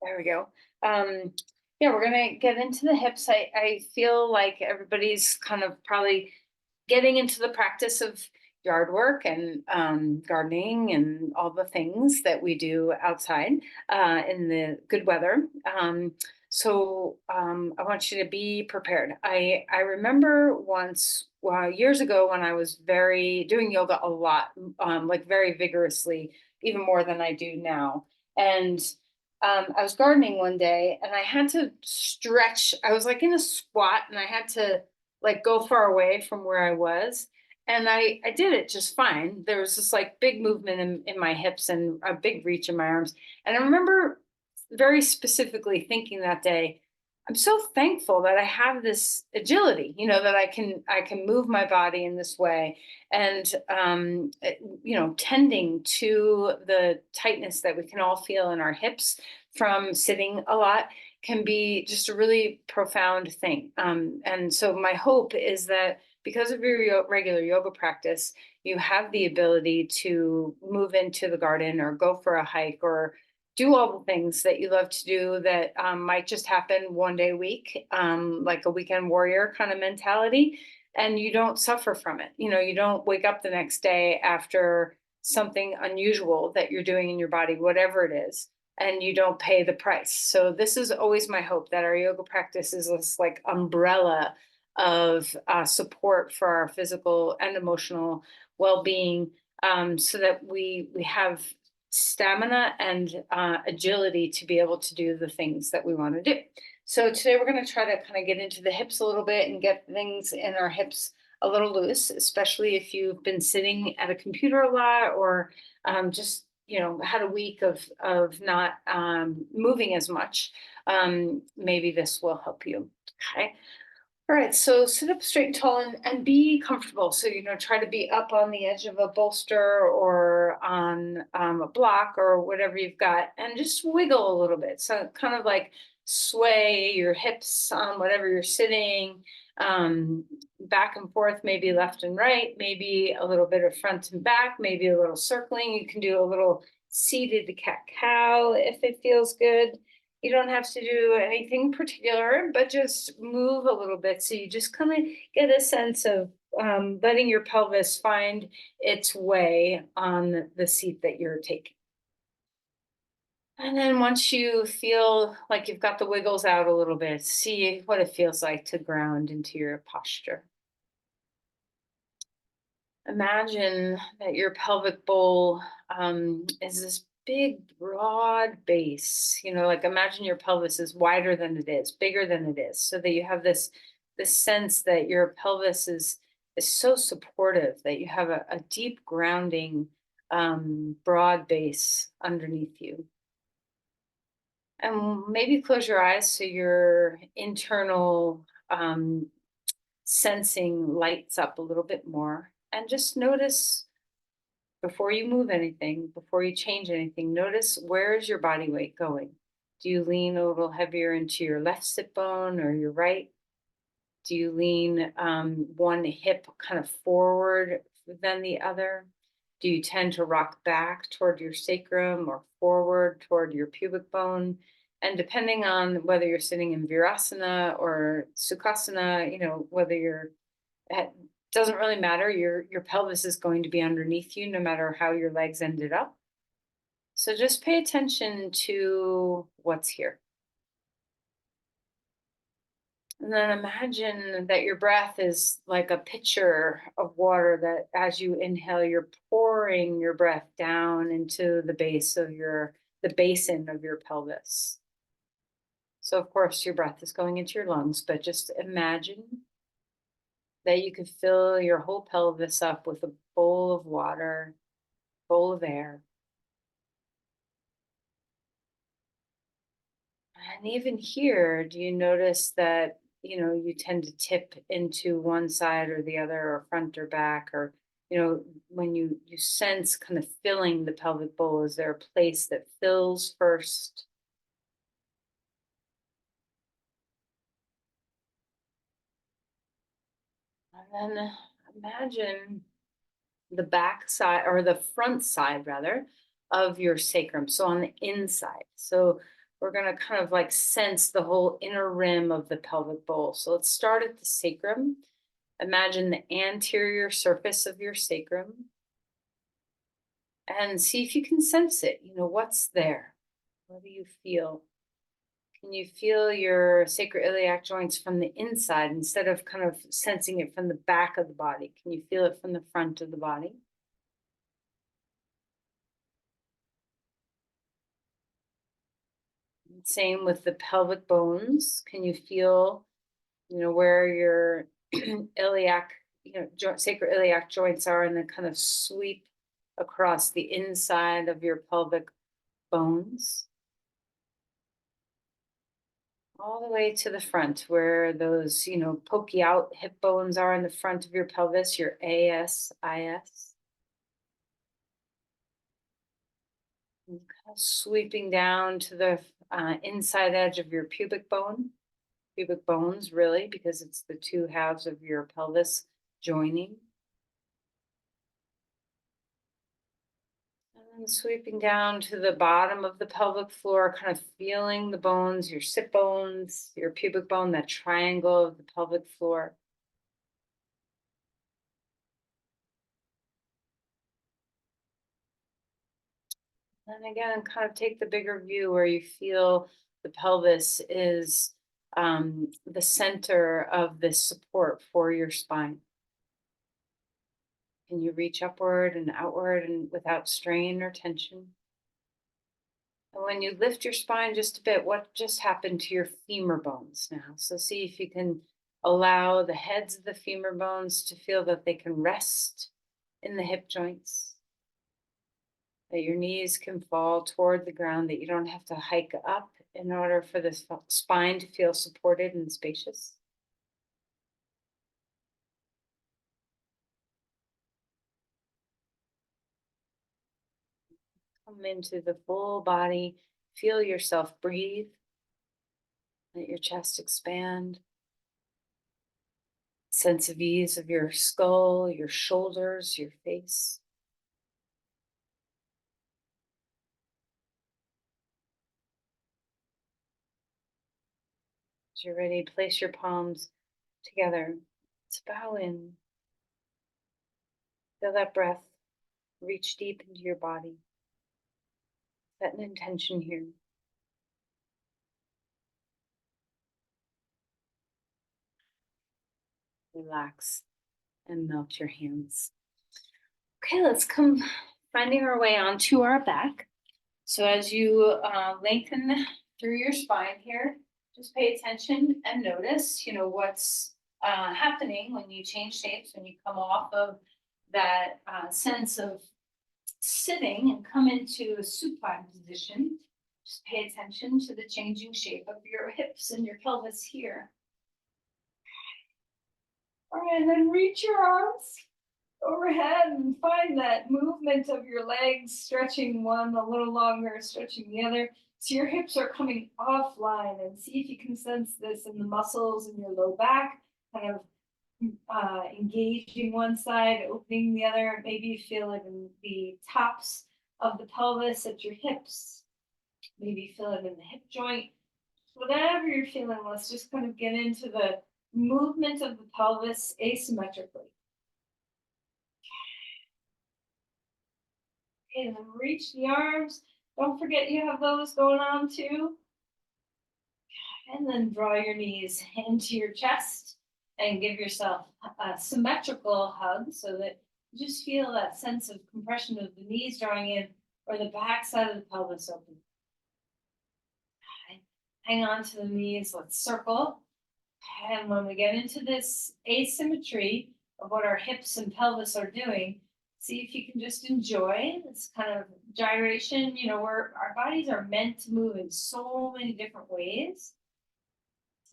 There we go. Yeah, we're gonna get into the hips. I feel like everybody's kind of probably getting into the practice of yard work and gardening and all the things that we do outside in the good weather. I want you to be prepared. I remember once years ago when I was very doing yoga a lot, like very vigorously, even more than I do now, and I was gardening one day and I had to stretch. I was like in a squat and I had to like go far away from where I was. And I did it just fine. There was this like big movement in my hips and a big reach in my arms. And I remember very specifically thinking that day, I'm so thankful that I have this agility, that I can move my body in this way. And tending to the tightness that we can all feel in our hips from sitting a lot can be just a really profound thing. And so my hope is that because of your regular yoga practice, you have the ability to move into the garden or go for a hike or do all the things that you love to do that might just happen one day a week, like a weekend warrior kind of mentality. And you don't suffer from it. You don't wake up the next day after something unusual that you're doing in your body, whatever it is, and you don't pay the price. So this is always my hope, that our yoga practice is this like umbrella of support for our physical and emotional well-being, so that we have stamina and agility to be able to do the things that we want to do. So today we're going to try to kind of get into the hips a little bit and get things in our hips a little loose, especially if you've been sitting at a computer a lot, or just had a week of not moving as much. Maybe this will help you. Okay. All right, so sit up straight and tall and be comfortable. So, try to be up on the edge of a bolster or on a block or whatever you've got, and just wiggle a little bit. So, kind of like sway your hips on whatever you're sitting, back and forth, maybe left and right, maybe a little bit of front and back, maybe a little circling. You can do a little seated cat cow if it feels good. You don't have to do anything particular, but just move a little bit. So you just kind of get a sense of letting your pelvis find its way on the seat that you're taking. And then once you feel like you've got the wiggles out a little bit, see what it feels like to ground into your posture. Imagine that your pelvic bowl is this big, broad base. Like imagine your pelvis is wider than it is, bigger than it is, so that you have this sense that your pelvis is so supportive that you have a deep grounding, broad base underneath you. And maybe close your eyes so your internal sensing lights up a little bit more, and just notice before you move anything, before you change anything, notice, where is your body weight going? Do you lean a little heavier into your left sit bone or your right? Do you lean one hip kind of forward than the other? Do you tend to rock back toward your sacrum or forward toward your pubic bone? And depending on whether you're sitting in Virasana or Sukhasana, whether you're it doesn't really matter. Your pelvis is going to be underneath you no matter how your legs ended up. So just pay attention to what's here. And then imagine that your breath is like a pitcher of water, that as you inhale, you're pouring your breath down into the basin of your pelvis. So of course your breath is going into your lungs, but just imagine that you could fill your whole pelvis up with a bowl of water, bowl of air. And even here, do you notice that, you tend to tip into one side or the other, or front or back, or, when you sense kind of filling the pelvic bowl, is there a place that fills first? And then imagine the back side, or the front side rather, of your sacrum. So on the inside. So we're gonna kind of like sense the whole inner rim of the pelvic bowl. So let's start at the sacrum. Imagine the anterior surface of your sacrum and see if you can sense it. What's there? What do you feel? Can you feel your sacroiliac joints from the inside instead of kind of sensing it from the back of the body? Can you feel it from the front of the body? Same with the pelvic bones. Can you feel, where your iliac, sacroiliac joints are and then kind of sweep across the inside of your pelvic bones? All the way to the front where those, pokey out hip bones are in the front of your pelvis, your ASIS. And kind of sweeping down to the inside edge of your pubic bones, really, because it's the two halves of your pelvis joining. And then sweeping down to the bottom of the pelvic floor, kind of feeling the bones, your sit bones, your pubic bone, that triangle of the pelvic floor. And again, kind of take the bigger view where you feel the pelvis is the center of this support for your spine. Can you reach upward and outward and without strain or tension? And when you lift your spine just a bit, what just happened to your femur bones now? So see if you can allow the heads of the femur bones to feel that they can rest in the hip joints, that your knees can fall toward the ground, that you don't have to hike up in order for the spine to feel supported and spacious. Come into the full body, feel yourself breathe, let your chest expand. Sense of ease of your skull, your shoulders, your face. As you're ready, place your palms together. Let's bow in. Feel that breath reach deep into your body. Set an intention here. Relax and melt your hands. Okay, let's come finding our way onto our back. So as you lengthen through your spine here, just pay attention and notice, what's happening when you change shapes, when you come off of that sense of sitting and come into a supine position. Just pay attention to the changing shape of your hips and your pelvis here. All right, and then reach your arms overhead and find that movement of your legs, stretching one a little longer, stretching the other. So your hips are coming offline, and see if you can sense this in the muscles in your low back, kind of engaging one side, opening the other. Maybe you feel it in the tops of the pelvis at your hips. Maybe you feel it in the hip joint. Whatever you're feeling, let's just kind of get into the movement of the pelvis asymmetrically. Okay, and then reach the arms. Don't forget you have those going on too. And then draw your knees into your chest and give yourself a symmetrical hug so that you just feel that sense of compression of the knees drawing in or the back side of the pelvis open. Hang on to the knees, let's circle. And when we get into this asymmetry of what our hips and pelvis are doing, see if you can just enjoy this kind of gyration. Where our bodies are meant to move in so many different ways.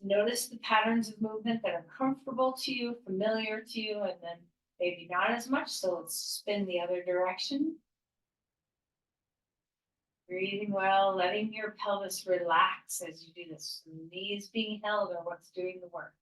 Notice the patterns of movement that are comfortable to you, familiar to you, and then maybe not as much. So let's spin the other direction. Breathing well, letting your pelvis relax as you do this. The knees being held are what's doing the work.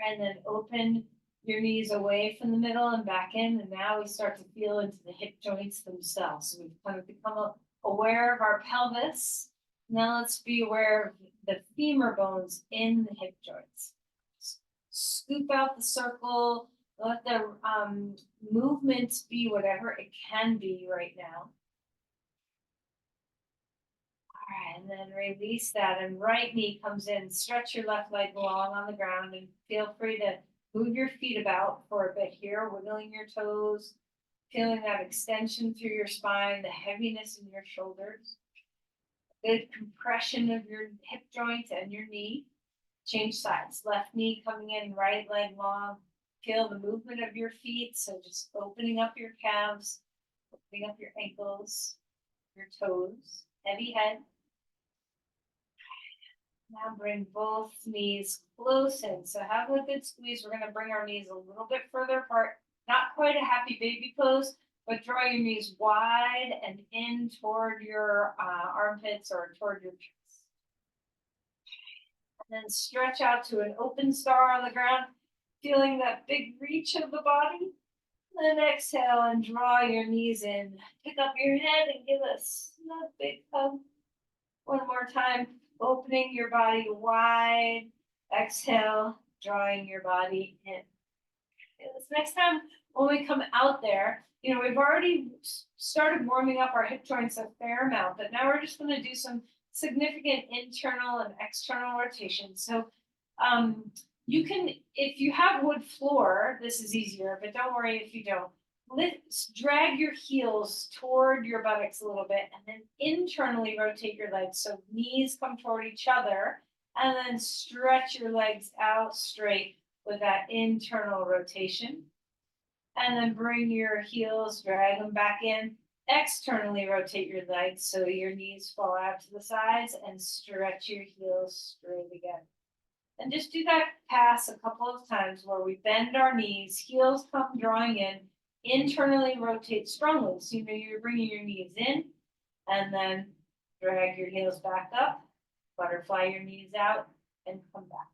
And then open your knees away from the middle and back in. And now we start to feel into the hip joints themselves. So we've kind of become aware of our pelvis. Now let's be aware of the femur bones in the hip joints. Scoop out the circle, let the movement be whatever it can be right now. All right, and then release that, and right knee comes in. Stretch your left leg long on the ground, and feel free to move your feet about for a bit here, wiggling your toes, feeling that extension through your spine, the heaviness in your shoulders, good compression of your hip joint and your knee. Change sides, left knee coming in, right leg long. Feel the movement of your feet, so just opening up your calves, opening up your ankles, your toes, heavy head. Now bring both knees close in. So have a good squeeze. We're going to bring our knees a little bit further apart. Not quite a happy baby pose, but draw your knees wide and in toward your armpits or toward your chest. And then stretch out to an open star on the ground, feeling that big reach of the body. Then exhale and draw your knees in. Pick up your head and give us a big hug. One more time, opening your body wide. Exhale, drawing your body in. Okay, this next time, when we come out there, we've already started warming up our hip joints a fair amount, but now we're just going to do some significant internal and external rotation. So you can, if you have wood floor, this is easier, but don't worry if you don't. Drag your heels toward your buttocks a little bit, and then internally rotate your legs. So knees come toward each other, and then stretch your legs out straight with that internal rotation. And then bring your heels, drag them back in. Externally rotate your legs so your knees fall out to the sides, and stretch your heels straight again. And just do that pass a couple of times where we bend our knees, heels come drawing in, internally rotate strongly. So you're bringing your knees in, and then drag your heels back up, butterfly your knees out, and come back.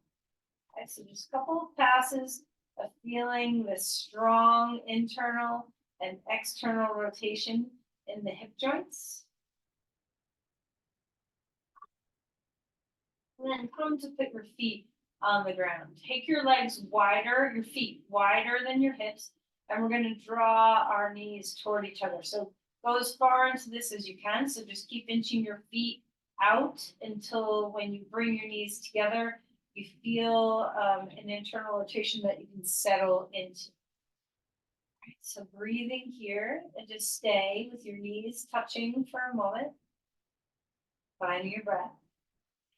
Okay, so just a couple of passes of feeling the strong internal and external rotation in the hip joints. And then come to put your feet on the ground. Take your legs wider, your feet wider than your hips, and we're going to draw our knees toward each other. So go as far into this as you can. So just keep inching your feet out until when you bring your knees together, you feel an internal rotation that you can settle into. All right, so breathing here, and just stay with your knees touching for a moment. Finding your breath.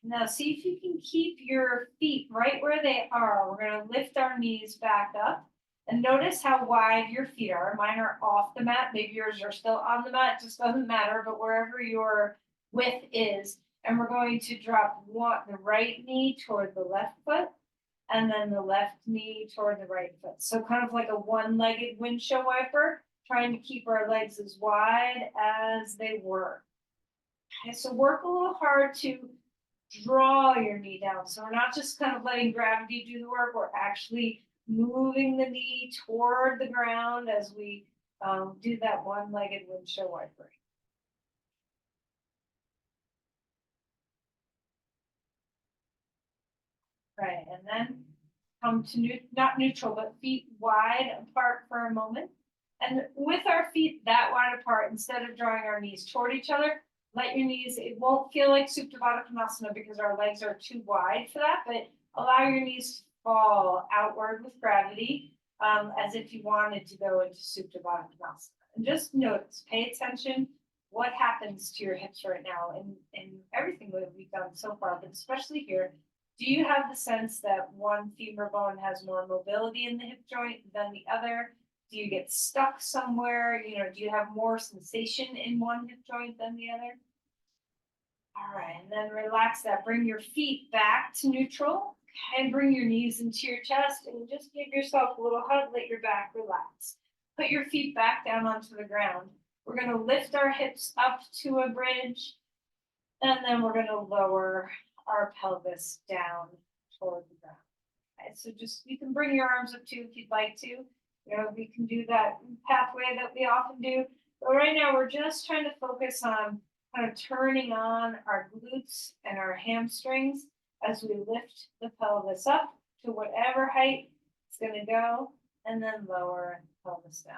Now see if you can keep your feet right where they are. We're going to lift our knees back up. And notice how wide your feet are. Mine are off the mat. Maybe yours are still on the mat. It just doesn't matter. But wherever your width is. And we're going to drop the right knee toward the left foot. And then the left knee toward the right foot. So kind of like a one-legged windshield wiper. Trying to keep our legs as wide as they were. Okay, so work a little hard to draw your knee down. So we're not just kind of letting gravity do the work. We're actually moving the knee toward the ground as we do that one-legged windshield wiper. Right, and then come to not neutral, but feet wide apart for a moment. And with our feet that wide apart, instead of drawing our knees toward each other, let your knees, it won't feel like Supta Baddha Konasana because our legs are too wide for that, but allow your knees to fall outward with gravity as if you wanted to go into Supta Baddha Konasana. And just notice, pay attention, what happens to your hips right now in everything that we've done so far, but especially here. Do you have the sense that one femur bone has more mobility in the hip joint than the other? Do you get stuck somewhere? Do you have more sensation in one hip joint than the other? All right, and then relax that. Bring your feet back to neutral and bring your knees into your chest and just give yourself a little hug. Let your back relax. Put your feet back down onto the ground. We're going to lift our hips up to a bridge, and then we're going to lower our pelvis down toward the ground. Okay, so just, you can bring your arms up too if you'd like to. We can do that pathway that we often do. But right now we're just trying to focus on kind of turning on our glutes and our hamstrings as we lift the pelvis up to whatever height it's going to go, and then lower the pelvis down.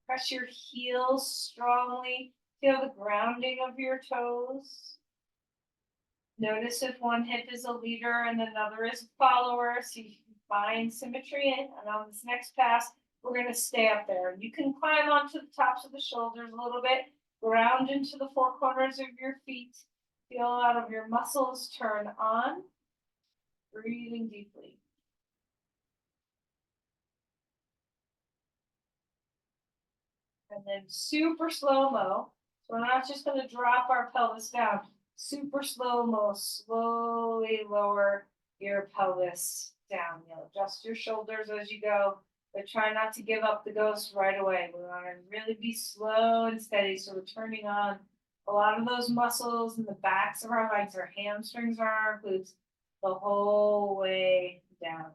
Press your heels strongly. Feel the grounding of your toes. Notice if one hip is a leader and another is a follower, so you can find symmetry. And on this next pass, we're going to stay up there. You can climb onto the tops of the shoulders a little bit, ground into the four corners of your feet. Feel a lot of your muscles turn on. Breathing deeply. And then super slow-mo. So we're not just going to drop our pelvis down. Super slow-mo, slowly lower your pelvis down. You'll adjust your shoulders as you go, but try not to give up the ghost right away. We want to really be slow and steady. So we're turning on a lot of those muscles in the backs of our legs, our hamstrings, our glutes, the whole way down.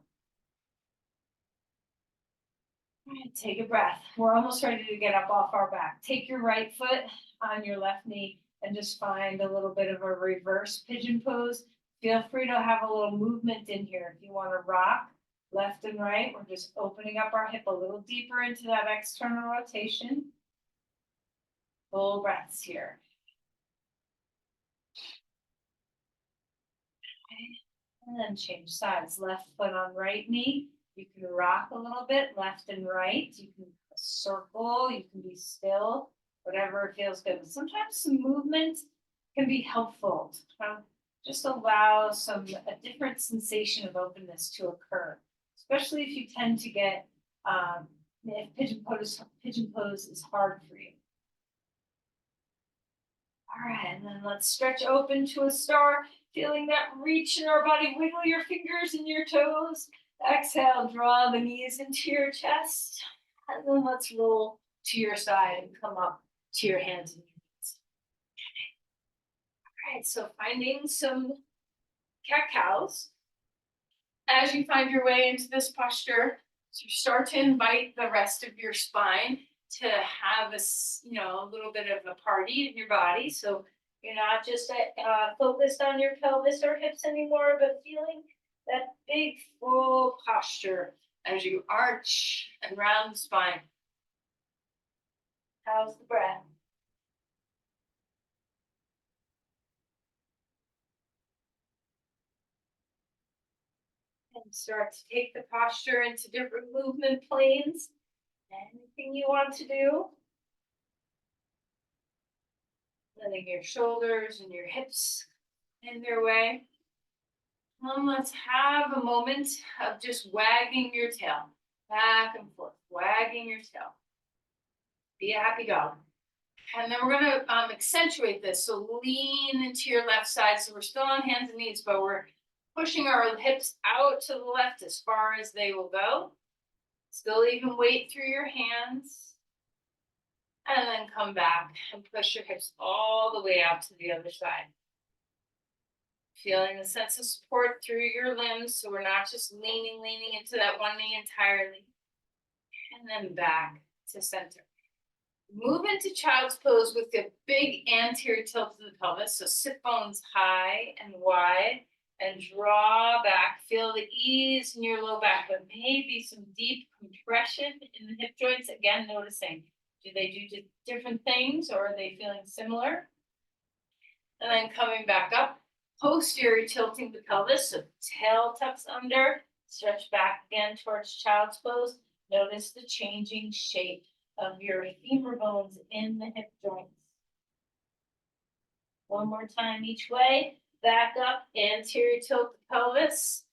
All right, take a breath. We're almost ready to get up off our back. Take your right foot on your left knee and just find a little bit of a reverse pigeon pose. Feel free to have a little movement in here. If you want to rock left and right, we're just opening up our hip a little deeper into that external rotation. Full breaths here. Okay. And then change sides. Left foot on right knee. You can rock a little bit, left and right. You can circle, you can be still, whatever feels good. But sometimes some movement can be helpful to just allow a different sensation of openness to occur, especially if you tend to get, if pigeon pose is hard for you. All right, and then let's stretch open to a star, feeling that reach in our body. Wiggle your fingers and your toes. Exhale, draw the knees into your chest. And then let's roll to your side and come up to your hands and your knees. All right, so finding some cat-cows. As you find your way into this posture, so you start to invite the rest of your spine to have a little bit of a party in your body. So you're not just focused on your pelvis or hips anymore, but feeling that big full posture as you arch and round the spine. How's the breath? And start to take the posture into different movement planes. Anything you want to do. Letting your shoulders and your hips in their way. And let's have a moment of just wagging your tail back and forth, wagging your tail. Be a happy dog. And then we're going to accentuate this. So lean into your left side. So we're still on hands and knees, but we're pushing our hips out to the left as far as they will go. Still even weight through your hands. And then come back and push your hips all the way out to the other side. Feeling the sense of support through your limbs, so we're not just leaning into that one knee entirely. And then back to center. Move into child's pose with a big anterior tilt to the pelvis, so sit bones high and wide, and draw back. Feel the ease in your low back, but maybe some deep compression in the hip joints. Again, noticing, do they do different things, or are they feeling similar? And then coming back up. Posterior tilting the pelvis, so tail tucks under, stretch back again towards child's pose. Notice the changing shape of your femur bones in the hip joints. One more time each way. Back up, anterior tilt the pelvis.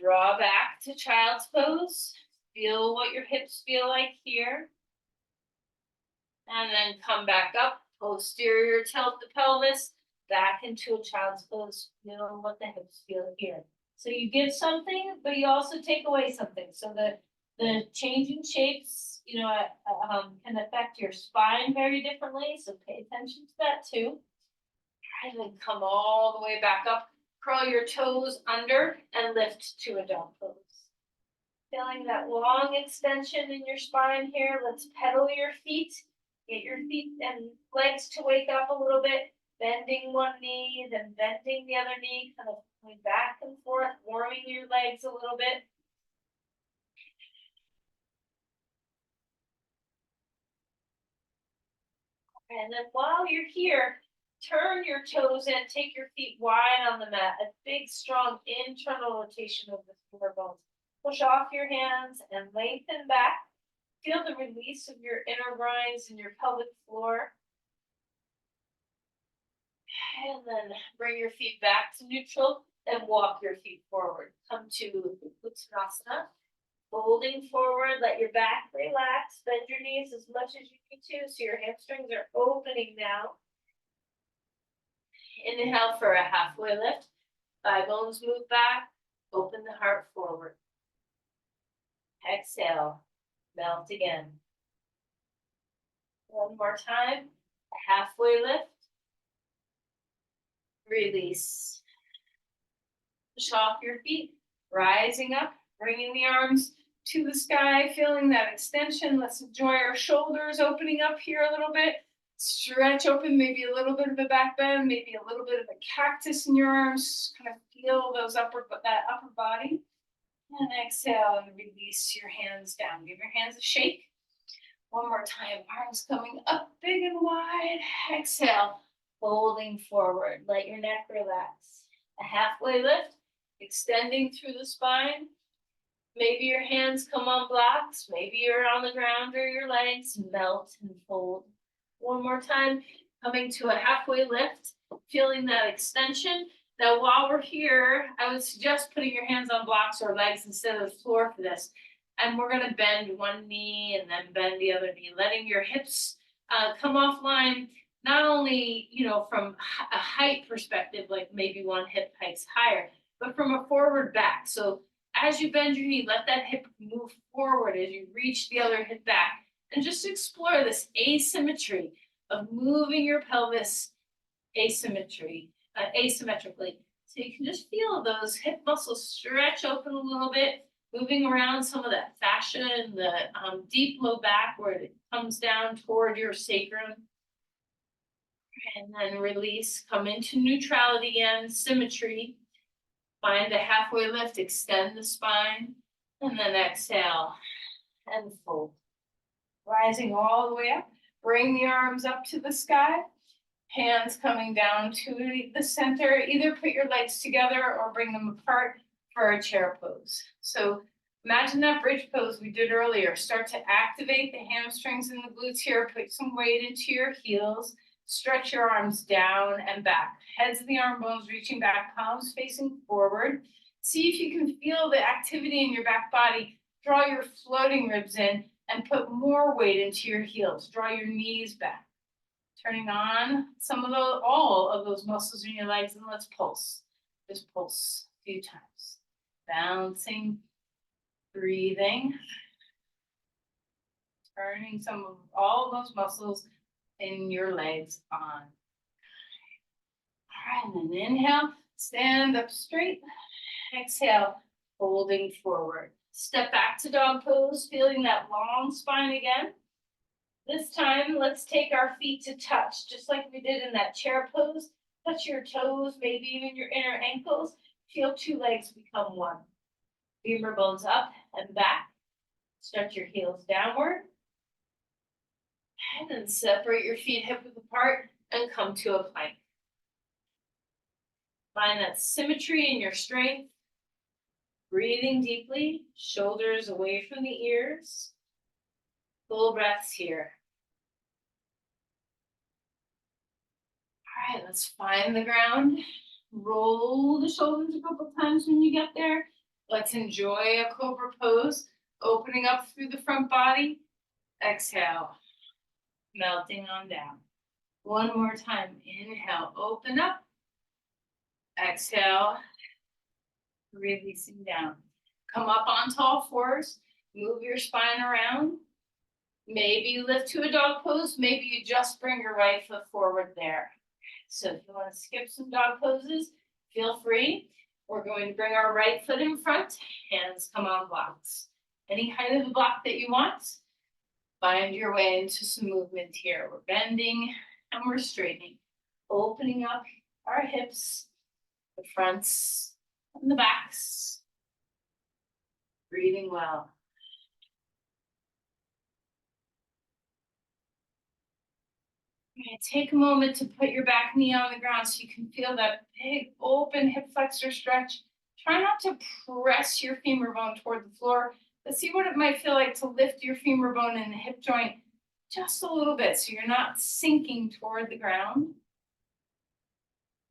Draw back to child's pose. Feel what your hips feel like here. And then come back up, posterior tilt the pelvis. Back into a child's pose, feel what the hips feel here. So you give something, but you also take away something. So the changing shapes, can affect your spine very differently. So pay attention to that too. And then come all the way back up. Curl your toes under and lift to a dog pose. Feeling that long extension in your spine here. Let's pedal your feet. Get your feet and legs to wake up a little bit. Bending one knee, then bending the other knee, kind of going back and forth, warming your legs a little bit. And then while you're here, turn your toes in, take your feet wide on the mat, a big, strong internal rotation of the femur bones. Push off your hands and lengthen back. Feel the release of your inner groins and your pelvic floor. And then bring your feet back to neutral and walk your feet forward. Come to Uttanasana. Folding forward, let your back relax. Bend your knees as much as you need to so your hamstrings are opening now. Inhale for a halfway lift. Thigh bones move back. Open the heart forward. Exhale. Melt again. One more time. A halfway lift. Release. Push off your feet. Rising up. Bringing the arms to the sky. Feeling that extension. Let's enjoy our shoulders opening up here a little bit. Stretch open, maybe a little bit of a back bend, maybe a little bit of a cactus in your arms. Kind of feel those that upper body. And exhale and release your hands down. Give your hands a shake. One more time. Arms coming up big and wide. Exhale. Folding forward. Let your neck relax. A halfway lift. Extending through the spine. Maybe your hands come on blocks. Maybe you're on the ground or your legs. Melt and fold. One more time. Coming to a halfway lift. Feeling that extension. Now, while we're here, I would suggest putting your hands on blocks or legs instead of the floor for this. And we're going to bend one knee and then bend the other knee, letting your hips come offline, not only, from a height perspective, like maybe one hip hikes higher, but from a forward back. So as you bend your knee, let that hip move forward as you reach the other hip back. And just explore this asymmetry of moving your pelvis asymmetrically. So you can just feel those hip muscles stretch open a little bit, moving around some of that fascia in the deep low back where it comes down toward your sacrum. And then release, come into neutrality again, symmetry. Find a halfway lift, extend the spine, and then exhale and fold. Rising all the way up, bring the arms up to the sky. Hands coming down to the center. Either put your legs together or bring them apart for a chair pose. So imagine that bridge pose we did earlier. Start to activate the hamstrings and the glutes here. Put some weight into your heels. Stretch your arms down and back. Heads of the arm bones reaching back, palms facing forward. See if you can feel the activity in your back body. Draw your floating ribs in and put more weight into your heels. Draw your knees back. Turning on all of those muscles in your legs, and let's pulse. Just pulse a few times. Bouncing, breathing. Turning all of those muscles in your legs on. All right, and then inhale, stand up straight. Exhale, folding forward. Step back to dog pose, feeling that long spine again. This time, let's take our feet to touch, just like we did in that chair pose. Touch your toes, maybe even your inner ankles. Feel two legs become one. Femur bones up and back. Stretch your heels downward. And then separate your feet hip width apart and come to a plank. Find that symmetry in your strength. Breathing deeply, shoulders away from the ears. Full breaths here. All right, let's find the ground. Roll the shoulders a couple times when you get there. Let's enjoy a cobra pose. Opening up through the front body. Exhale. Melting on down. One more time. Inhale, open up. Exhale. Releasing down. Come up onto all fours. Move your spine around. Maybe you lift to a dog pose. Maybe you just bring your right foot forward there. So if you want to skip some dog poses, feel free. We're going to bring our right foot in front. Hands come on blocks. Any height of the block that you want. Find your way into some movement here. We're bending and we're straightening. opening up our hips, the fronts and the backs. Breathing well. Okay, take a moment to put your back knee on the ground so you can feel that big open hip flexor stretch. Try not to press your femur bone toward the floor, but see what it might feel like to lift your femur bone in the hip joint just a little bit so you're not sinking toward the ground.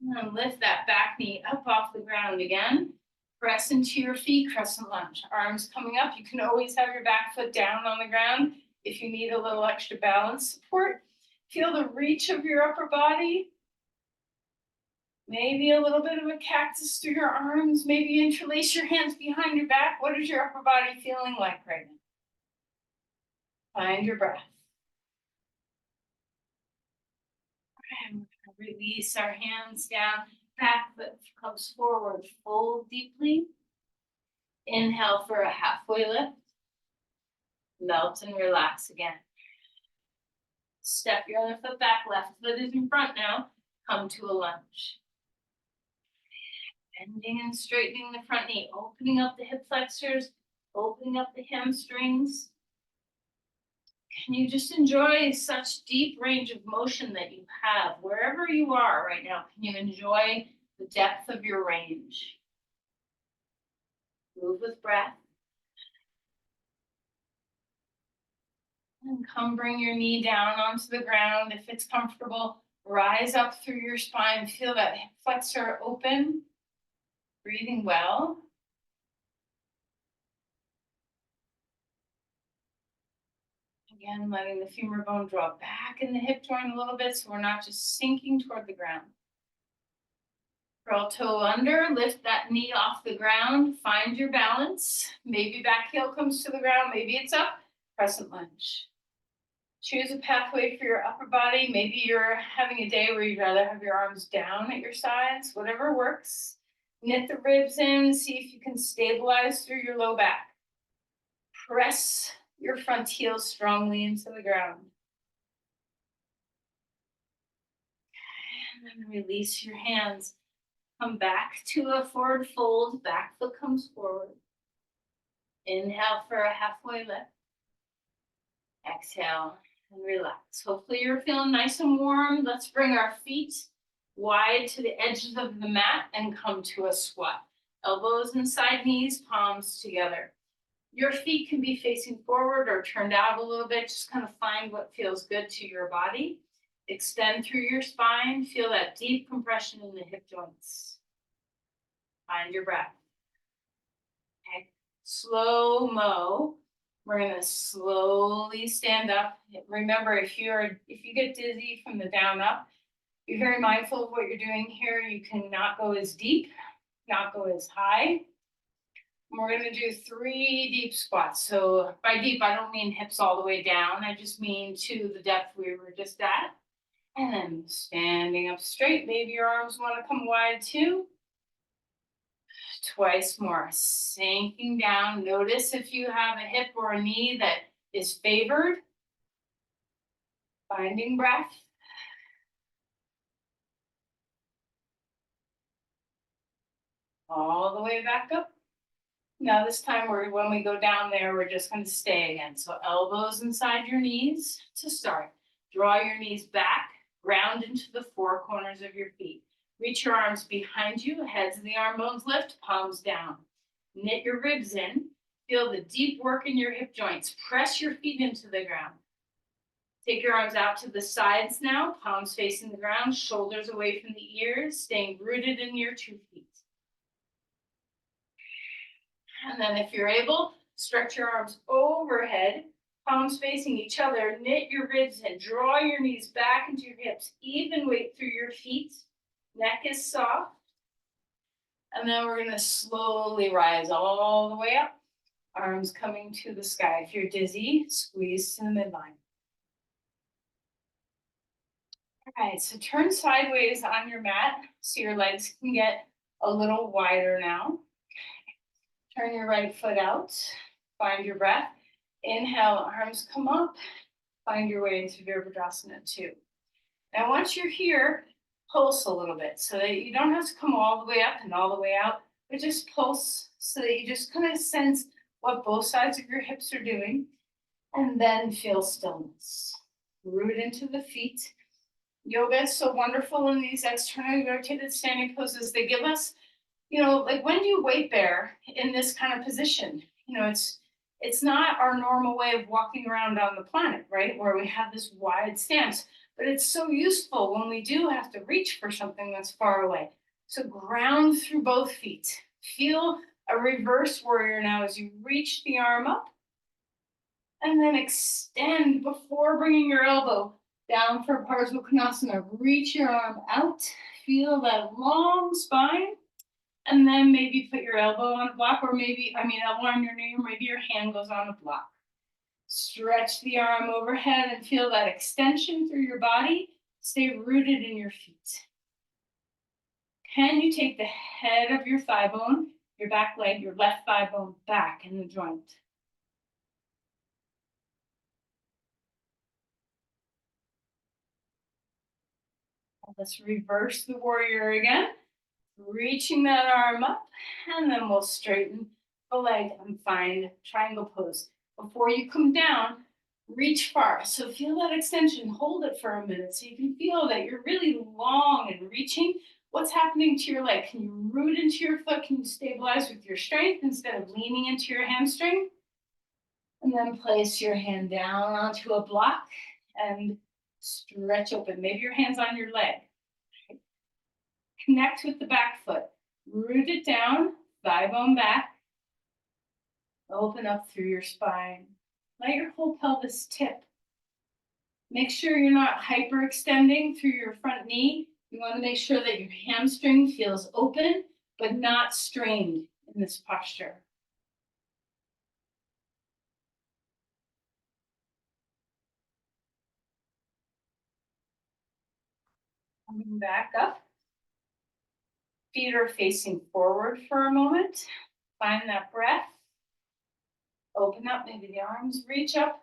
And then lift that back knee up off the ground again. Press into your feet, crescent lunge. Arms coming up. You can always have your back foot down on the ground if you need a little extra balance support. Feel the reach of your upper body. Maybe a little bit of a cactus through your arms. Maybe interlace your hands behind your back. What is your upper body feeling like right now? Find your breath. And release our hands down. Back foot comes forward. Fold deeply. Inhale for a halfway lift. Melt and relax again. Step your other foot back. Left foot is in front now. Come to a lunge. Bending and straightening the front knee. Opening up the hip flexors. Opening up the hamstrings. Can you just enjoy such deep range of motion that you have wherever you are right now? Can you enjoy the depth of your range? Move with breath. And come bring your knee down onto the ground. If it's comfortable, rise up through your spine. Feel that hip flexor open. Breathing well. Again, letting the femur bone draw back in the hip joint a little bit so we're not just sinking toward the ground. Curl toe under, lift that knee off the ground, find your balance. Maybe back heel comes to the ground, maybe it's up, crescent lunge. Choose a pathway for your upper body. Maybe you're having a day where you'd rather have your arms down at your sides, whatever works. Knit the ribs in, see if you can stabilize through your low back. Press your front heel strongly into the ground. And then release your hands. Come back to a forward fold, back foot comes forward. Inhale for a halfway lift. Exhale and relax. Hopefully you're feeling nice and warm. Let's bring our feet wide to the edges of the mat and come to a squat. Elbows inside knees, palms together. Your feet can be facing forward or turned out a little bit. Just kind of find what feels good to your body. Extend through your spine. Feel that deep compression in the hip joints. Find your breath. Okay. Slow-mo. We're going to slowly stand up. Remember, if you get dizzy from the down up, be very mindful of what you're doing here. You cannot go as deep, not go as high. We're going to do 3 deep squats. So by deep, I don't mean hips all the way down. I just mean to the depth we were just at. And then standing up straight. Maybe your arms want to come wide too. Twice more. Sinking down. Notice if you have a hip or a knee that is favored. Finding breath. All the way back up. Now this time when we go down there, we're just going to stay again. So elbows inside your knees to start. Draw your knees back, ground into the 4 corners of your feet. Reach your arms behind you, heads of the arm bones lift, palms down. Knit your ribs in. Feel the deep work in your hip joints. Press your feet into the ground. Take your arms out to the sides now, palms facing the ground, shoulders away from the ears, staying rooted in your 2 feet. And then if you're able, stretch your arms overhead, palms facing each other, knit your ribs in, draw your knees back into your hips, even weight through your feet, neck is soft. And then we're going to slowly rise all the way up, arms coming to the sky. If you're dizzy, squeeze to the midline. All right, so turn sideways on your mat so your legs can get a little wider now. Turn your right foot out, find your breath. Inhale, arms come up, find your way into Virabhadrasana 2. Now once you're here, pulse a little bit so that you don't have to come all the way up and all the way out, but just pulse so that you just kind of sense what both sides of your hips are doing. And then feel stillness. Root into the feet. Yoga is so wonderful in these externally rotated standing poses. They give us, like when do you weight bear in this kind of position? It's not our normal way of walking around on the planet, right? Where we have this wide stance, but it's so useful when we do have to reach for something that's far away. So ground through both feet. Feel a reverse warrior now as you reach the arm up and then extend before bringing your elbow down for Parsva Konasana. Reach your arm out, feel that long spine, and then maybe put your elbow on a block, or elbow on your knee, or maybe your hand goes on a block. Stretch the arm overhead and feel that extension through your body. Stay rooted in your feet. Can you take the head of your thigh bone, your back leg, your left thigh bone back in the joint? Let's reverse the warrior again. Reaching that arm up, and then we'll straighten the leg and find triangle pose. Before you come down, reach far. So feel that extension, hold it for a minute so you can feel that you're really long and reaching. What's happening to your leg? Can you root into your foot? Can you stabilize with your strength instead of leaning into your hamstring? And then place your hand down onto a block and stretch open. Maybe your hand's on your leg. Connect with the back foot. Root it down, thigh bone back. Open up through your spine. Let your whole pelvis tip. Make sure you're not hyperextending through your front knee. You want to make sure that your hamstring feels open, but not strained in this posture. Coming back up. Feet are facing forward for a moment. Find that breath. Open up, maybe the arms reach up.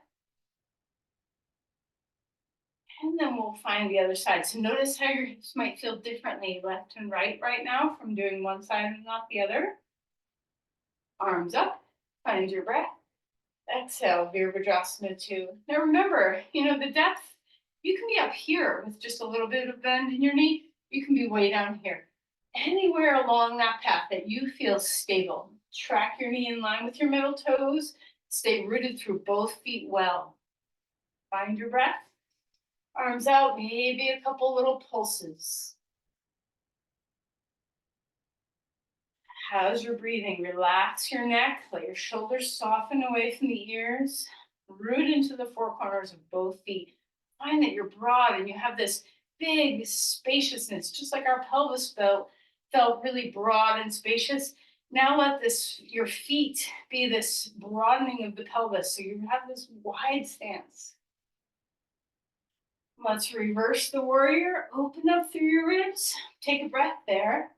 And then we'll find the other side. So notice how your hips might feel differently left and right now from doing one side and not the other. Arms up, find your breath. Exhale, Virabhadrasana 2. Now remember, the depth, you can be up here with just a little bit of bend in your knee. You can be way down here. Anywhere along that path that you feel stable. Track your knee in line with your middle toes. Stay rooted through both feet well. Find your breath. Arms out, maybe a couple little pulses. How's your breathing? Relax your neck, let your shoulders soften away from the ears. Root into the four corners of both feet. Find that you're broad and you have this big spaciousness, just like our pelvis felt really broad and spacious. Now let your feet be this broadening of the pelvis, so you have this wide stance. Let's reverse the warrior, open up through your ribs, take a breath there.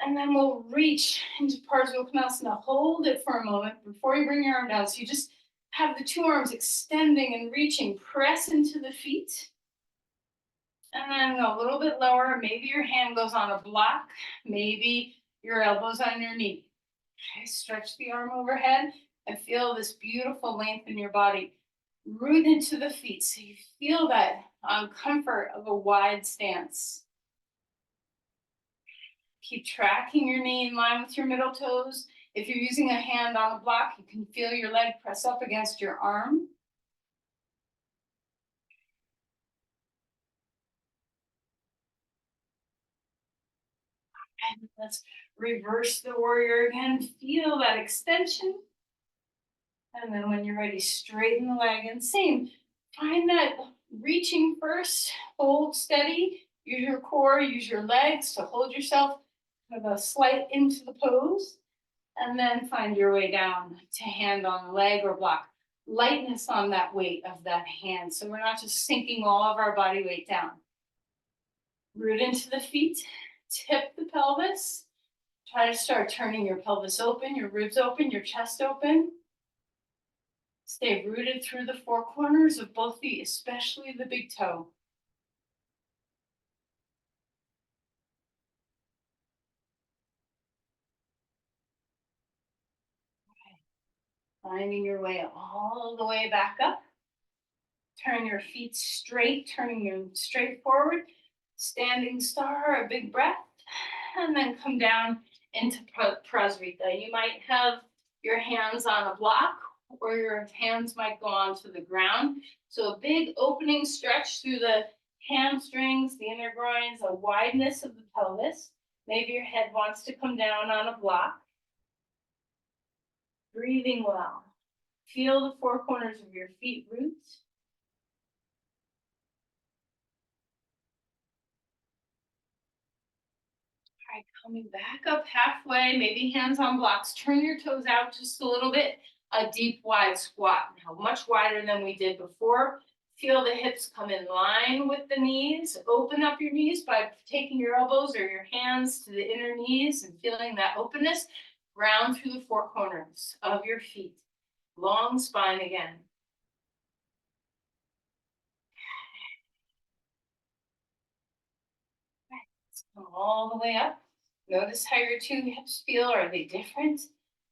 And then we'll reach into Parsva Konasana. Hold it for a moment before you bring your arm down. So you just have the two arms extending and reaching. Press into the feet. And then a little bit lower. Maybe your hand goes on a block. Maybe your elbow's on your knee. Okay, stretch the arm overhead and feel this beautiful length in your body. Root into the feet so you feel that comfort of a wide stance. Keep tracking your knee in line with your middle toes. If you're using a hand on a block, you can feel your leg press up against your arm. And let's reverse the warrior again. Feel that extension. And then when you're ready, straighten the leg. And same, find that reaching first, hold steady, use your core, use your legs to hold yourself, have a slight into the pose, and then find your way down to hand on the leg or block. Lightness on that weight of that hand, so we're not just sinking all of our body weight down. Root into the feet, tip the pelvis. Try to start turning your pelvis open, your ribs open, your chest open. Stay rooted through the four corners of both feet, especially the big toe. Finding your way all the way back up. Turn your feet straight, turning them straight forward. Standing star, a big breath, and then come down into Prasarita. You might have your hands on a block, or your hands might go onto the ground. So a big opening stretch through the hamstrings, the inner groins, a wideness of the pelvis. Maybe your head wants to come down on a block. Breathing well. Feel the four corners of your feet roots. All right, coming back up halfway, maybe hands on blocks. Turn your toes out just a little bit. A deep, wide squat. Now, much wider than we did before. Feel the hips come in line with the knees. Open up your knees by taking your elbows or your hands to the inner knees and feeling that openness. Ground through the four corners of your feet. Long spine again. Let's come all the way up. Notice how your two hips feel. Are they different?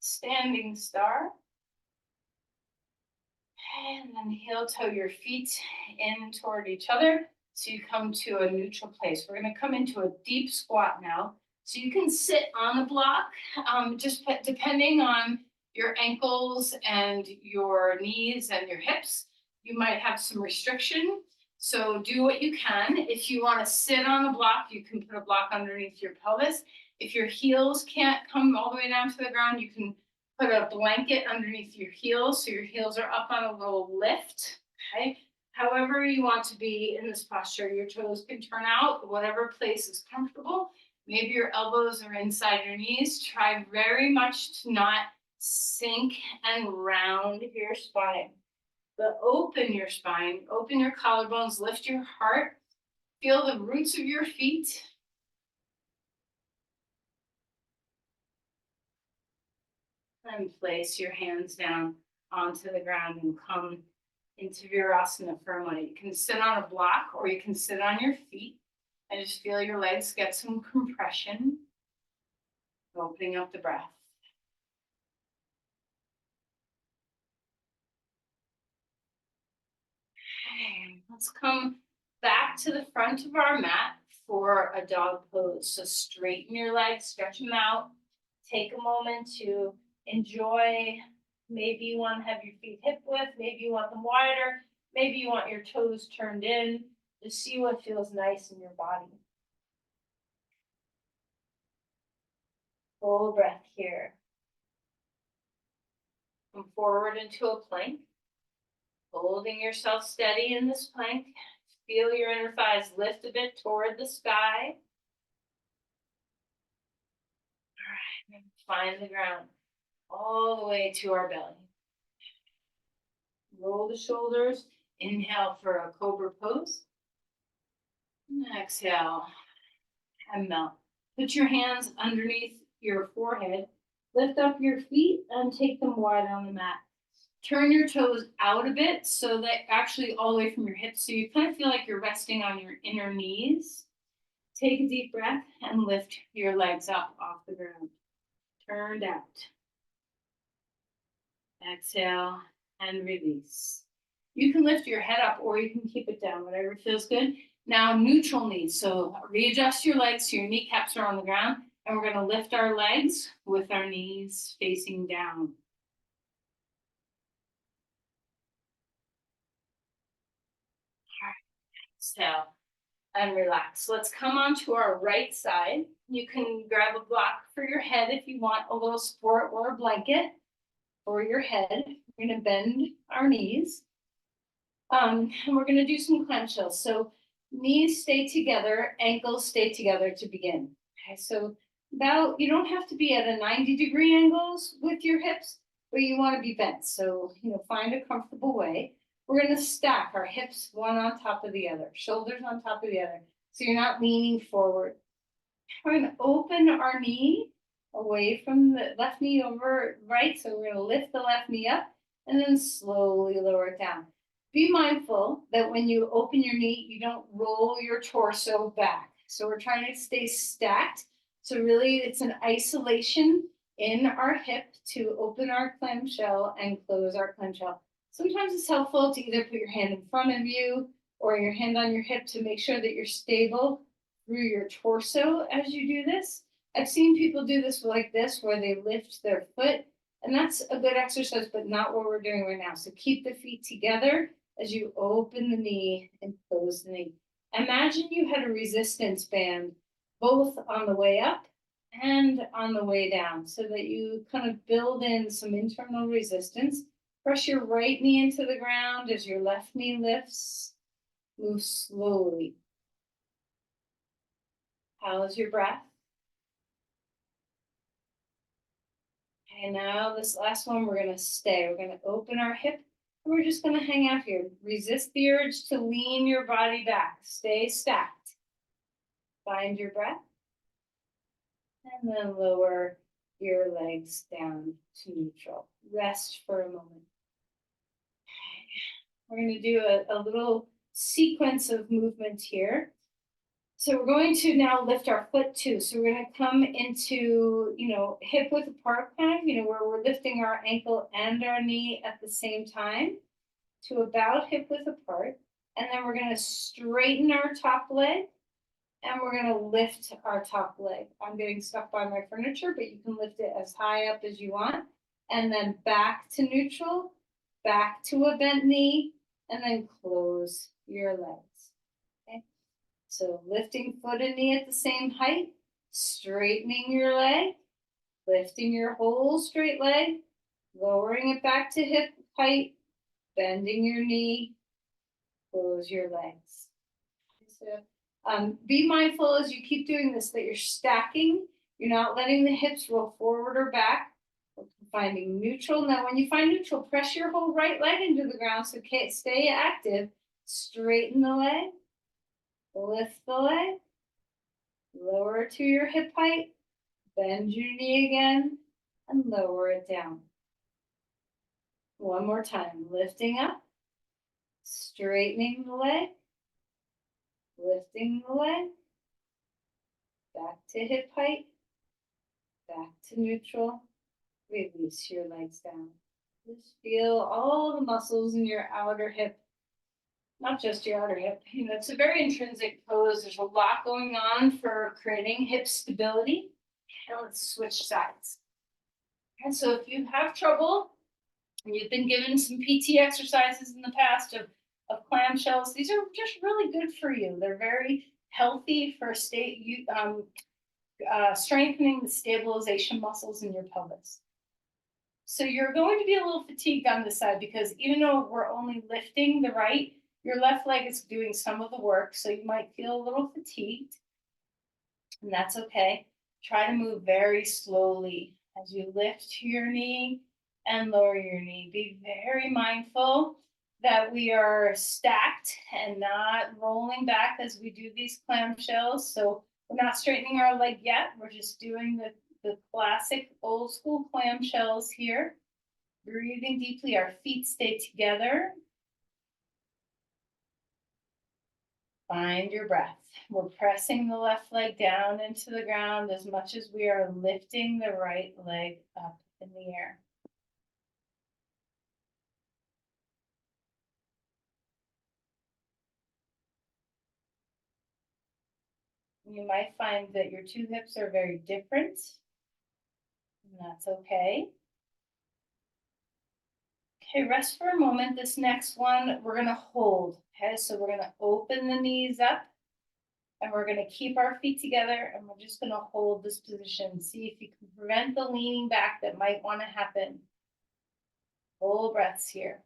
Standing star. And then heel toe your feet in toward each other. So you come to a neutral place. We're going to come into a deep squat now. So you can sit on the block, just depending on your ankles and your knees and your hips. You might have some restriction. So do what you can. If you want to sit on the block, you can put a block underneath your pelvis. If your heels can't come all the way down to the ground, you can put a blanket underneath your heels so your heels are up on a little lift, okay? However you want to be in this posture, your toes can turn out, whatever place is comfortable. Maybe your elbows are inside your knees. Try very much to not sink and round your spine. But open your spine, open your collarbones, lift your heart. Feel the roots of your feet. And place your hands down onto the ground and come into Virasana for a moment. You can sit on a block or you can sit on your feet and just feel your legs get some compression. Opening up the breath. Okay, let's come back to the front of our mat for a dog pose. So straighten your legs, stretch them out. Take a moment to enjoy. Maybe you want to have your feet hip width, maybe you want them wider, maybe you want your toes turned in. Just see what feels nice in your body. Full breath here. Come forward into a plank. Holding yourself steady in this plank. Feel your inner thighs lift a bit toward the sky. All right, and find the ground all the way to our belly. Roll the shoulders. Inhale for a cobra pose. And exhale and melt. Put your hands underneath your forehead. Lift up your feet and take them wide on the mat. Turn your toes out a bit so that actually all the way from your hips. So you kind of feel like you're resting on your inner knees. Take a deep breath and lift your legs up off the ground. Turned out. Exhale and release. You can lift your head up or you can keep it down, whatever feels good. Now neutral knees. So readjust your legs so your kneecaps are on the ground. And we're going to lift our legs with our knees facing down. Exhale and relax. Let's come onto our right side. You can grab a block for your head if you want a little support or a blanket for your head. We're going to bend our knees. And we're going to do some clenches. So knees stay together, ankles stay together to begin. Okay, so about, you don't have to be at a 90-degree angles with your hips, but you want to be bent. So, find a comfortable way. We're going to stack our hips one on top of the other, shoulders on top of the other. So you're not leaning forward. We're going to open our knee away from the left knee over right. So we're going to lift the left knee up and then slowly lower it down. Be mindful that when you open your knee, you don't roll your torso back. So we're trying to stay stacked. So really it's an isolation in our hip to open our clamshell and close our clamshell. Sometimes it's helpful to either put your hand in front of you or your hand on your hip to make sure that you're stable through your torso as you do this. I've seen people do this like this, where they lift their foot, and that's a good exercise, but not what we're doing right now. So keep the feet together as you open the knee and close the knee. Imagine you had a resistance band both on the way up and on the way down, so that you kind of build in some internal resistance. Press your right knee into the ground as your left knee lifts. Move slowly. How's your breath? Okay, now this last one, we're gonna stay. We're gonna open our hip, and we're just gonna hang out here. Resist the urge to lean your body back. Stay stacked. Find your breath. And then lower your legs down to neutral. Rest for a moment. We're going to do a little sequence of movement here. So we're going to now lift our foot too. So we're going to come into, hip width apart kind of, where we're lifting our ankle and our knee at the same time to about hip width apart. And then we're going to straighten our top leg. And we're going to lift our top leg. I'm getting stuck by my furniture, but you can lift it as high up as you want. And then back to neutral, back to a bent knee, and then close your legs. Okay? So lifting foot and knee at the same height, straightening your leg, lifting your whole straight leg, lowering it back to hip height, bending your knee, close your legs. So, be mindful as you keep doing this that you're stacking. You're not letting the hips roll forward or back. We're finding neutral. Now, when you find neutral, press your whole right leg into the ground. So stay active. Straighten the leg. Lift the leg. Lower to your hip height. Bend your knee again. And lower it down. One more time. Lifting up. Straightening the leg. Lifting the leg, back to hip height, back to neutral, release your legs down. Just feel all the muscles in your outer hip, not just your outer hip. It's a very intrinsic pose. There's a lot going on for creating hip stability. And let's switch sides. And so if you have trouble, and you've been given some PT exercises in the past of clamshells, these are just really good for you. They're very healthy for strengthening the stabilization muscles in your pelvis. So you're going to be a little fatigued on this side because even though we're only lifting the right, your left leg is doing some of the work. So you might feel a little fatigued, and that's okay. Try to move very slowly as you lift your knee and lower your knee. Be very mindful that we are stacked and not rolling back as we do these clamshells. So we're not straightening our leg yet. We're just doing the classic old school clamshells here. Breathing deeply, our feet stay together. Find your breath. We're pressing the left leg down into the ground as much as we are lifting the right leg up in the air. You might find that your two hips are very different, and that's okay. Okay, rest for a moment. This next one, we're gonna hold, okay? So we're gonna open the knees up, and we're gonna keep our feet together, and we're just gonna hold this position. See if you can prevent the leaning back that might wanna happen. Full breaths here.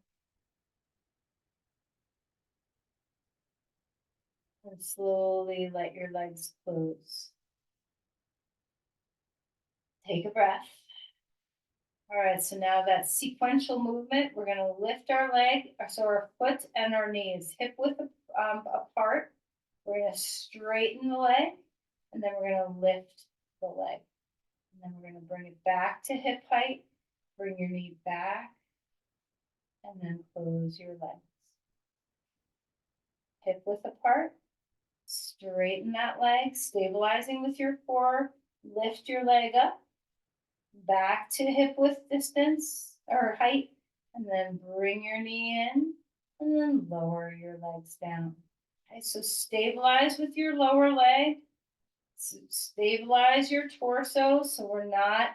And slowly let your legs close. Take a breath. All right, so now that sequential movement, we're gonna lift our leg, so our foot and our knees, hip width apart. We're gonna straighten the leg, and then we're gonna lift the leg. And then we're gonna bring it back to hip height, bring your knee back, and then close your legs. Hip width apart, straighten that leg, stabilizing with your core, lift your leg up, back to hip width distance or height, and then bring your knee in, and then lower your legs down. Okay, so stabilize with your lower leg, stabilize your torso so we're not,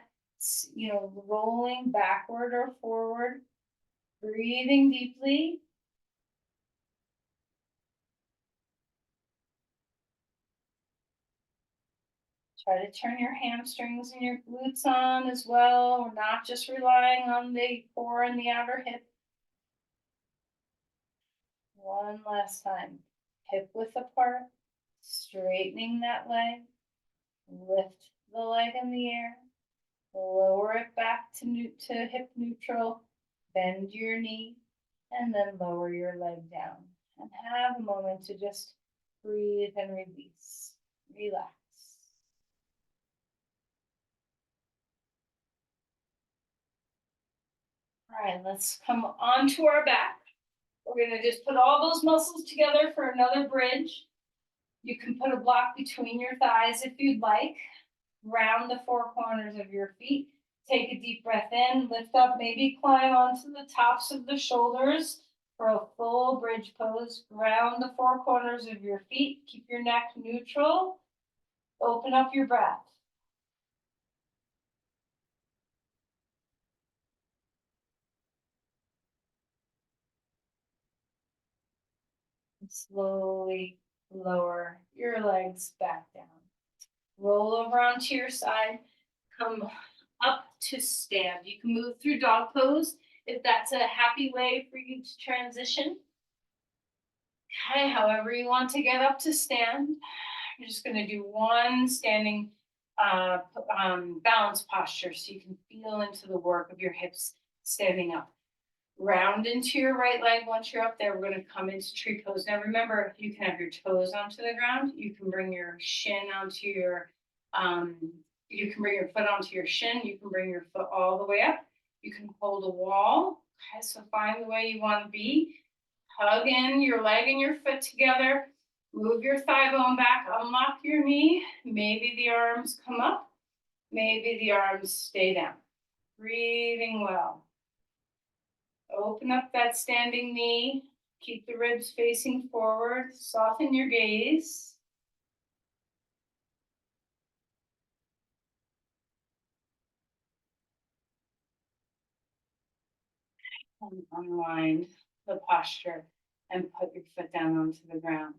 rolling backward or forward. Breathing deeply. Try to turn your hamstrings and your glutes on as well. We're not just relying on the core and the outer hip. One last time. Hip width apart, straightening that leg. Lift the leg in the air. Lower it back to hip neutral. Bend your knee and then lower your leg down. And have a moment to just breathe and release. Relax. All right, let's come onto our back. We're gonna just put all those muscles together for another bridge. You can put a block between your thighs if you'd like. Round the four corners of your feet. Take a deep breath in, lift up, maybe climb onto the tops of the shoulders for a full bridge pose. Round the four corners of your feet. Keep your neck neutral. Open up your breath. Slowly lower your legs back down. Roll over onto your side. Come up to stand. You can move through dog pose if that's a happy way for you to transition. Okay, however you want to get up to stand. You're just going to do one standing balance posture so you can feel into the work of your hips standing up. Round into your right leg. Once you're up there, we're going to come into tree pose. Now remember, you can have your toes onto the ground. You can bring your shin onto your, you can bring your foot onto your shin. You can bring your foot all the way up. You can hold a wall. Okay, so find the way you want to be. Hug in your leg and your foot together. Move your thigh bone back. Unlock your knee. Maybe the arms come up. Maybe the arms stay down. Breathing well. Open up that standing knee. Keep the ribs facing forward. Soften your gaze. And unwind the posture and put your foot down onto the ground.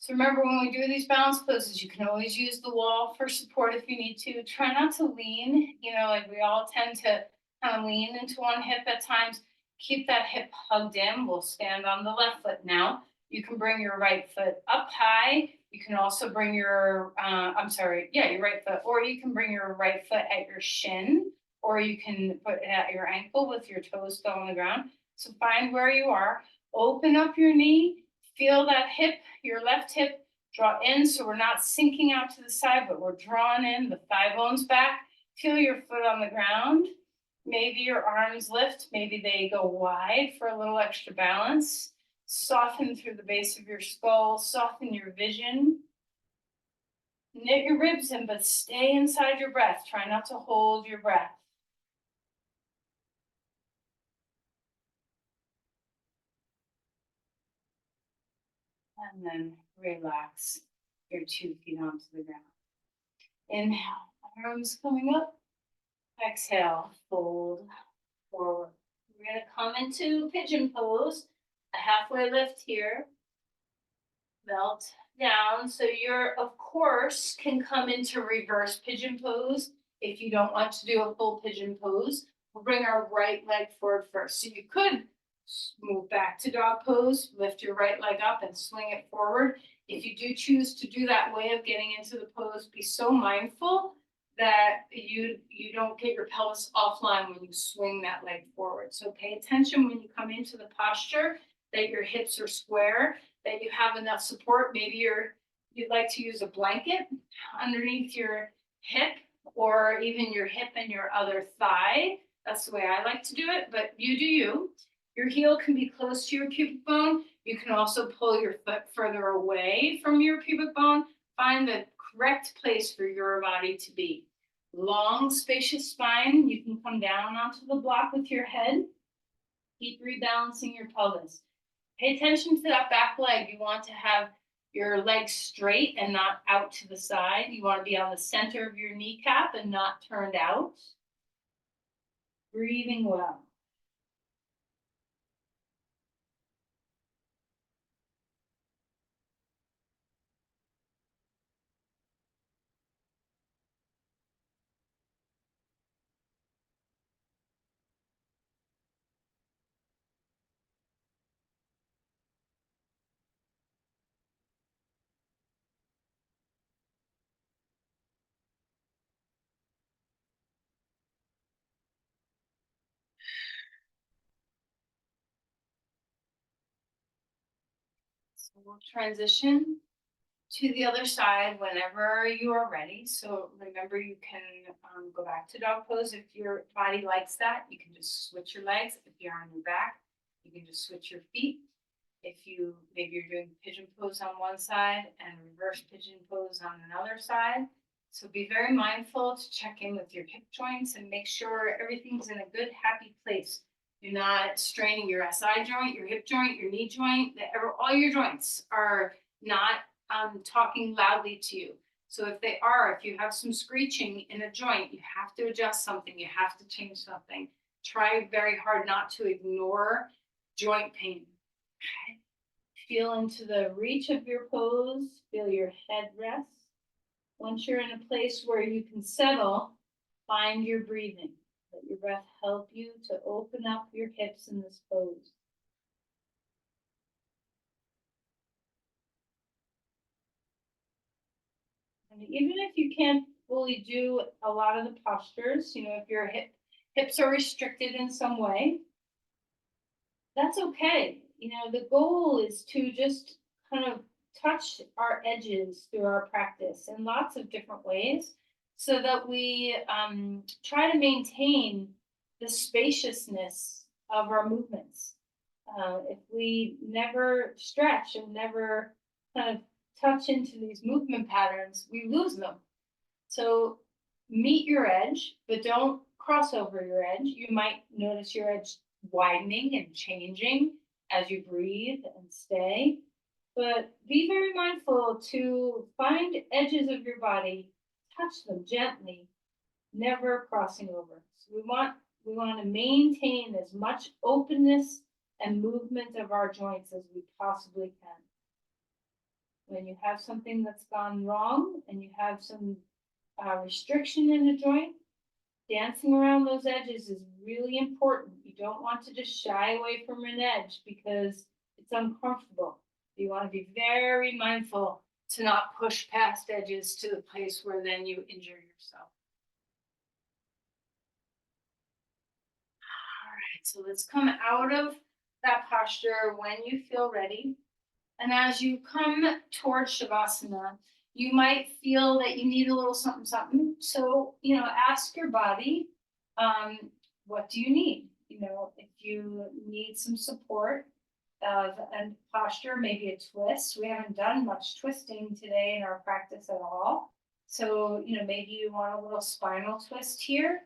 So remember, when we do these balance poses, you can always use the wall for support if you need to. Try not to lean, like we all tend to kind of lean into one hip at times. Keep that hip hugged in. We'll stand on the left foot now. You can bring your right foot up high. You can also bring your right foot, or you can bring your right foot at your shin, or you can put it at your ankle with your toes still on the ground. So find where you are. Open up your knee. Feel that hip, your left hip, draw in so we're not sinking out to the side, but we're drawing in, the thigh bones back. Feel your foot on the ground. Maybe your arms lift, maybe they go wide for a little extra balance. Soften through the base of your skull, soften your vision. Knit your ribs in, but stay inside your breath. Try not to hold your breath. And then relax your 2 feet onto the ground. Inhale, arms coming up. Exhale, fold forward. We're going to come into pigeon pose, a halfway lift here. Melt down. So you're, of course, can come into reverse pigeon pose if you don't want to do a full pigeon pose. We'll bring our right leg forward first. So you could move back to dog pose, lift your right leg up and swing it forward. If you do choose to do that way of getting into the pose, be so mindful that you don't get your pelvis offline when you swing that leg forward. So pay attention when you come into the posture that your hips are square, that you have enough support. Maybe you'd like to use a blanket underneath your hip, or even your hip and your other thigh. That's the way I like to do it, but you do you. Your heel can be close to your pubic bone. You can also pull your foot further away from your pubic bone. Find the correct place for your body to be. long, spacious spine. You can come down onto the block with your head. Keep rebalancing your pelvis. Pay attention to that back leg. You want to have your legs straight and not out to the side. You want to be on the center of your kneecap and not turned out. Breathing well. So we'll transition to the other side whenever you are ready. So remember, you can go back to dog pose if your body likes that. You can just switch your legs. If you're on your back, you can just switch your feet. If you maybe you're doing pigeon pose on one side and reverse pigeon pose on another side. So be very mindful to check in with your hip joints and make sure everything's in a good, happy place. You're not straining your SI joint, your hip joint, your knee joint, all your joints are not talking loudly to you. So if they are, if you have some screeching in a joint, you have to adjust something, you have to change something. Try very hard not to ignore joint pain. Okay. Feel into the reach of your pose, feel your head rest. Once you're in a place where you can settle, find your breathing. Let your breath help you to open up your hips in this pose. And even if you can't fully do a lot of the postures, if your hips are restricted in some way, that's okay. The goal is to just kind of touch our edges through our practice in lots of different ways so that we try to maintain the spaciousness of our movements. If we never stretch and never kind of touch into these movement patterns, we lose them. So meet your edge, but don't cross over your edge. You might notice your edge widening and changing as you breathe and stay. But be very mindful to find edges of your body, touch them gently, never crossing over. So we want to maintain as much openness and movement of our joints as we possibly can. When you have something that's gone wrong and you have some restriction in a joint, dancing around those edges is really important. You don't want to just shy away from an edge because it's uncomfortable. You want to be very mindful to not push past edges to the place where then you injure yourself. All right, so let's come out of that posture when you feel ready. And as you come towards Shavasana, you might feel that you need a little something, something. So, ask your body, what do you need? If you need some support and posture, maybe a twist. We haven't done much twisting today in our practice at all. So, maybe you want a little spinal twist here.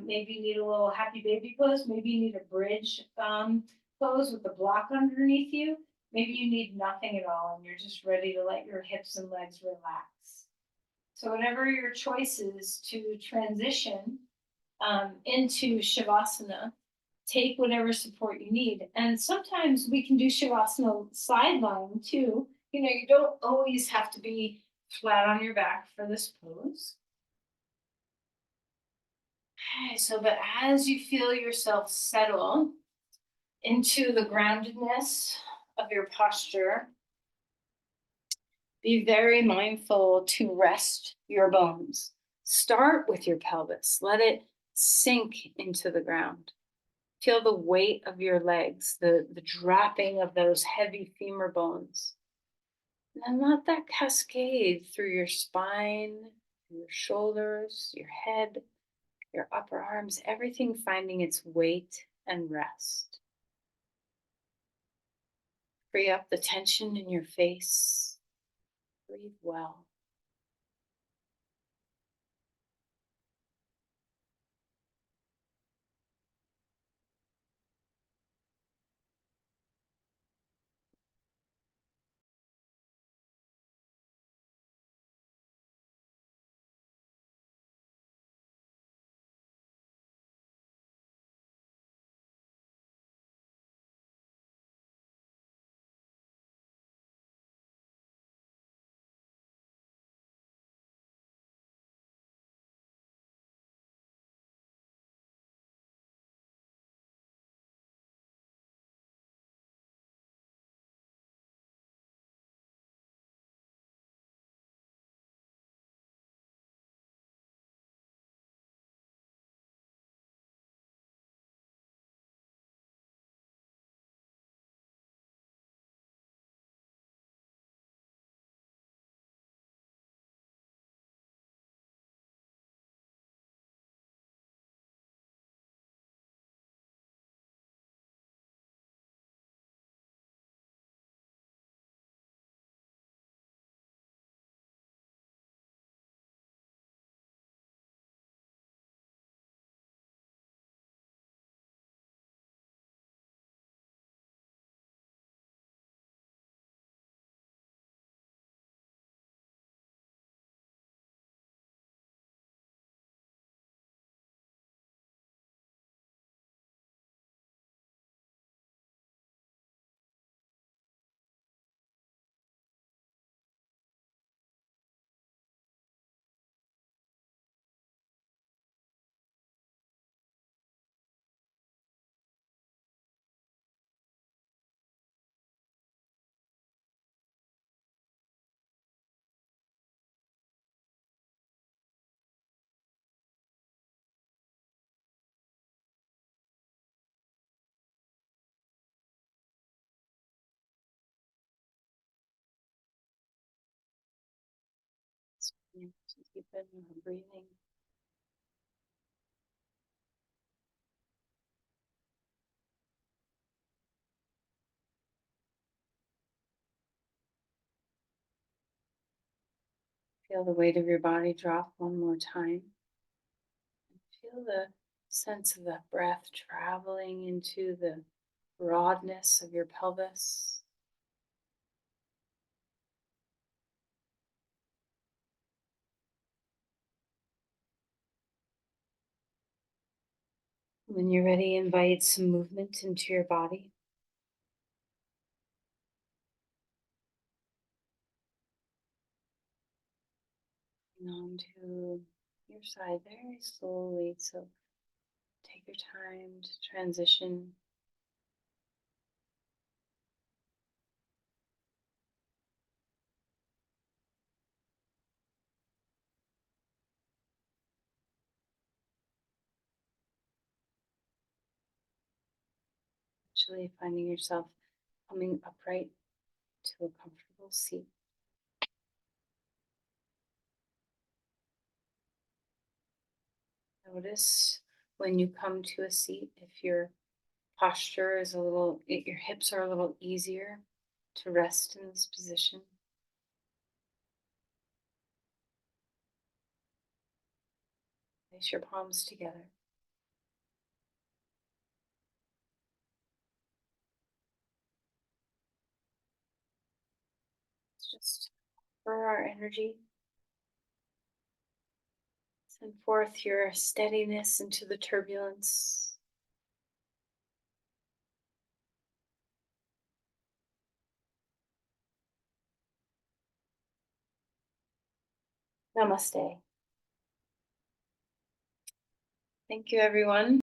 Maybe you need a little happy baby pose. Maybe you need a bridge pose with the block underneath you. Maybe you need nothing at all and you're just ready to let your hips and legs relax. So whatever your choice is to transition into Shavasana, take whatever support you need. And sometimes we can do Shavasana side lying too. You don't always have to be flat on your back for this pose. Okay, so but as you feel yourself settle into the groundedness of your posture, be very mindful to rest your bones. Start with your pelvis. Let it sink into the ground. Feel the weight of your legs, the dropping of those heavy femur bones. And then let that cascade through your spine, your shoulders, your head, your upper arms, everything finding its weight and rest. Free up the tension in your face. Breathe well. Yeah, just keep it in her breathing. Feel the weight of your body drop one more time. Feel the sense of that breath traveling into the broadness of your pelvis. When you're ready, invite some movement into your body. And onto your side very slowly. So take your time to transition. Actually finding yourself coming upright to a comfortable seat. Notice when you come to a seat if your posture is a little, your hips are a little easier to rest in this position. Place your palms together. It's just for our energy. Send forth your steadiness into the turbulence. Namaste. Thank you, everyone.